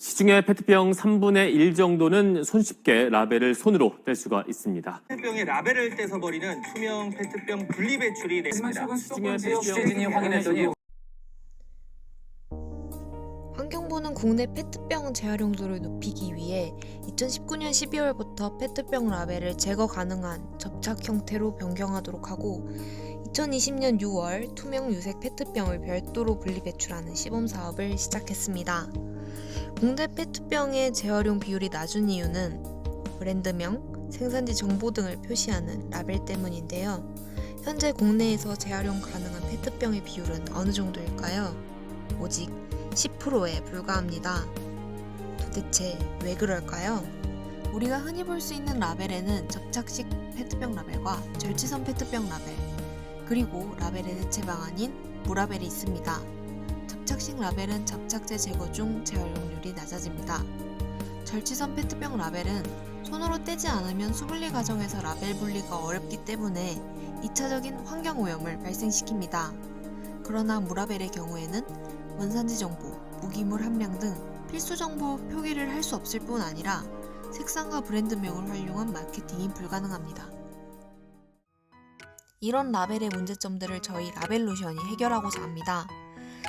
시중에 페트병 3분의 1 정도는 손쉽게 라벨을 손으로 뗄 수가 있습니다. 페트병의 라벨을 떼서 버리는 투명 페트병 분리배출이 됐습니다. 시중에 취재진이 확인했더니 환경부는 국내 페트병 재활용도를 높이기 위해 2019년 12월부터 페트병 라벨을 제거 가능한 접착 형태로 변경하도록 하고 2020년 6월 투명 유색 페트병을 별도로 분리배출하는 시범 사업을 시작했습니다. 국내 페트병의 재활용 비율이 낮은 이유는 브랜드명, 생산지 정보 등을 표시하는 라벨 때문인데요. 현재 국내에서 재활용 가능한 페트병의 비율은 어느 정도일까요? 오직 10%에 불과합니다. 도대체 왜 그럴까요? 우리가 흔히 볼 수 있는 라벨에는 접착식 페트병 라벨과 절취선 페트병 라벨, 그리고 라벨의 대체 방안인 무라벨이 있습니다. 접착식 라벨은 접착제 제거 중 재활용률이 낮아집니다. 절취선 페트병 라벨은 손으로 떼지 않으면 수분리 과정에서 라벨 분리가 어렵기 때문에 2차적인 환경 오염을 발생시킵니다. 그러나 무라벨의 경우에는 원산지 정보, 무기물 함량 등 필수 정보 표기를 할 수 없을 뿐 아니라 색상과 브랜드명을 활용한 마케팅이 불가능합니다. 이런 라벨의 문제점들을 저희 라벨루션이 해결하고자 합니다.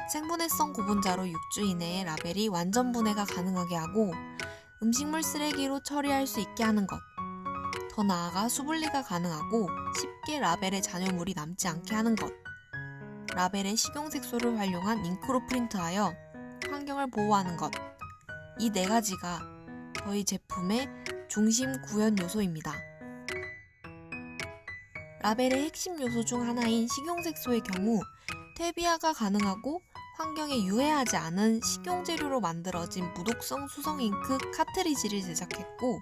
생분해성 고분자로 6주 이내에 라벨이 완전 분해가 가능하게 하고 음식물 쓰레기로 처리할 수 있게 하는 것, 더 나아가 수분리가 가능하고 쉽게 라벨에 잔여물이 남지 않게 하는 것, 라벨에 식용색소를 활용한 잉크로 프린트하여 환경을 보호하는 것, 이 4가지가 저희 제품의 중심 구현 요소입니다. 라벨의 핵심 요소 중 하나인 식용색소의 경우 퇴비화가 가능하고 환경에 유해하지 않은 식용재료로 만들어진 무독성 수성 잉크 카트리지를 제작했고,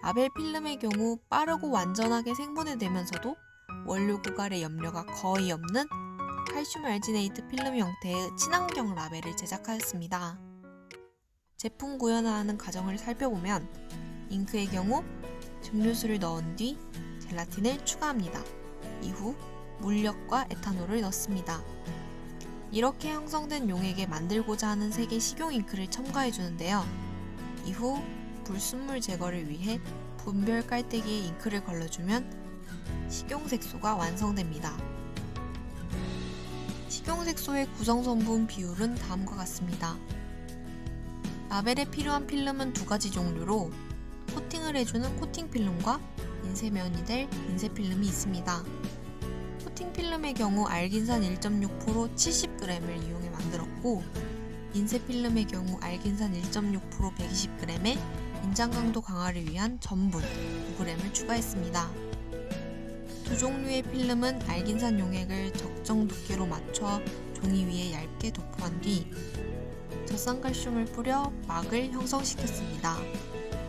라벨 필름의 경우 빠르고 완전하게 생분해되면서도 원료 고갈의 염려가 거의 없는 칼슘 알지네이트 필름 형태의 친환경 라벨을 제작하였습니다. 제품 구현하는 과정을 살펴보면 잉크의 경우 증류수를 넣은 뒤 젤라틴을 추가합니다. 이후 물엿과 에탄올을 넣습니다. 이렇게 형성된 용액에 만들고자 하는 색의 식용 잉크를 첨가해 주는데요. 이후 불순물 제거를 위해 분별 깔때기에 잉크를 걸러주면 식용색소가 완성됩니다. 식용색소의 구성성분 비율은 다음과 같습니다. 라벨에 필요한 필름은 2가지 종류로 코팅을 해주는 코팅 필름과 인쇄면이 될 인쇄 필름이 있습니다. 코팅 필름의 경우 알긴산 1.6% 70g을 이용해 만들었고, 인쇄 필름의 경우 알긴산 1.6% 120g에 인장 강도 강화를 위한 전분 9g을 추가했습니다. 두 종류의 필름은 알긴산 용액을 적정 두께로 맞춰 종이 위에 얇게 도포한 뒤 젖산칼슘을 뿌려 막을 형성시켰습니다.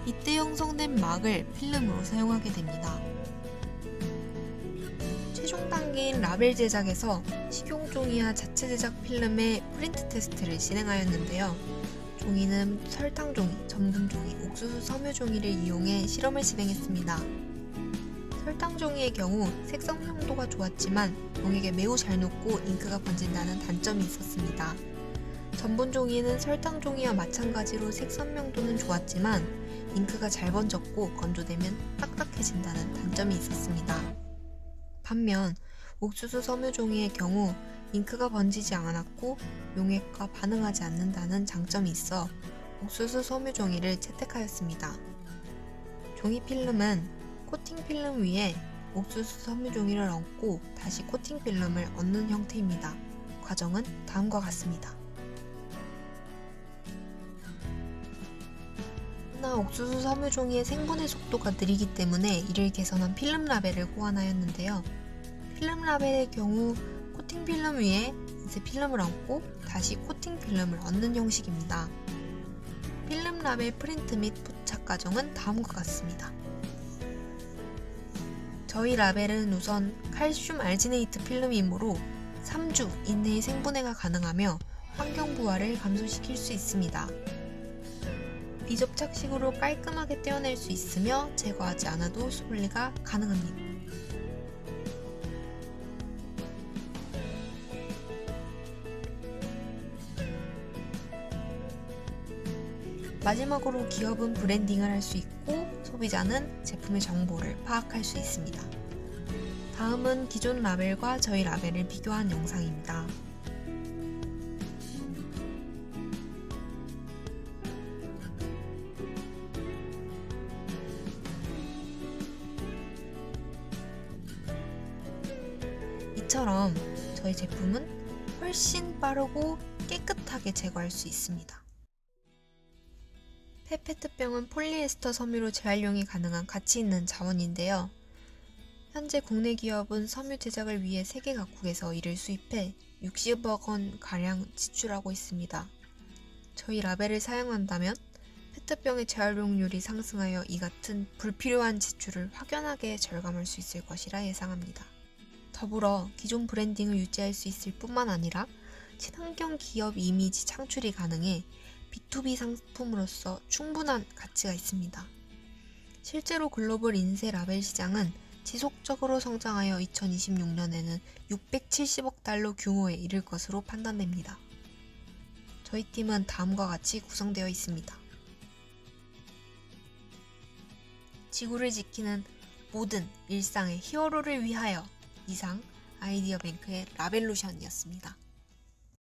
이때 형성된 막을 필름으로 사용하게 됩니다. 최종 단계인 라벨 제작에서 식용종이와 자체 제작 필름의 프린트 테스트를 진행하였는데요. 종이는 설탕 종이, 전분 종이, 옥수수 섬유 종이를 이용해 실험을 진행했습니다. 설탕 종이의 경우 색성 형도가 좋았지만 용액에 매우 잘 녹고 잉크가 번진다는 단점이 있었습니다. 전분 종이는 설탕 종이와 마찬가지로 색 선명도는 좋았지만 잉크가 잘 번졌고 건조되면 딱딱해진다는 단점이 있었습니다. 반면 옥수수 섬유 종이의 경우 잉크가 번지지 않았고 용액과 반응하지 않는다는 장점이 있어 옥수수 섬유 종이를 채택하였습니다. 종이 필름은 코팅 필름 위에 옥수수 섬유 종이를 얹고 다시 코팅 필름을 얹는 형태입니다. 과정은 다음과 같습니다. 그러나 옥수수 섬유 종이의 생분해 속도가 느리기 때문에 이를 개선한 필름 라벨을 호환하였는데요. 필름 라벨의 경우 코팅 필름 위에 인쇄 필름을 얹고 다시 코팅 필름을 얹는 형식입니다. 필름 라벨 프린트 및 부착 과정은 다음과 같습니다. 저희 라벨은 우선 칼슘 알지네이트 필름이므로 3주 이내에 생분해가 가능하며 환경 부하를 감소시킬 수 있습니다. 비접착식으로 깔끔하게 떼어낼 수 있으며 제거하지 않아도 수분리가 가능합니다. 마지막으로 기업은 브랜딩을 할 수 있고 소비자는 제품의 정보를 파악할 수 있습니다. 다음은 기존 라벨과 저희 라벨을 비교한 영상입니다. 이처럼 저희 제품은 훨씬 빠르고 깨끗하게 제거할 수 있습니다. 폐페트병은 폴리에스터 섬유로 재활용이 가능한 가치 있는 자원인데요. 현재 국내 기업은 섬유 제작을 위해 세계 각국에서 이를 수입해 60억 원 가량 지출하고 있습니다. 저희 라벨을 사용한다면 페트병의 재활용률이 상승하여 이 같은 불필요한 지출을 확연하게 절감할 수 있을 것이라 예상합니다. 더불어 기존 브랜딩을 유지할 수 있을 뿐만 아니라 친환경 기업 이미지 창출이 가능해 B2B 상품으로서 충분한 가치가 있습니다. 실제로 글로벌 인쇄 라벨 시장은 지속적으로 성장하여 2026년에는 670억 달러 규모에 이를 것으로 판단됩니다. 저희 팀은 다음과 같이 구성되어 있습니다. 지구를 지키는 모든 일상의 히어로를 위하여. 이상 아이디어뱅크의 라벨로션이었습니다.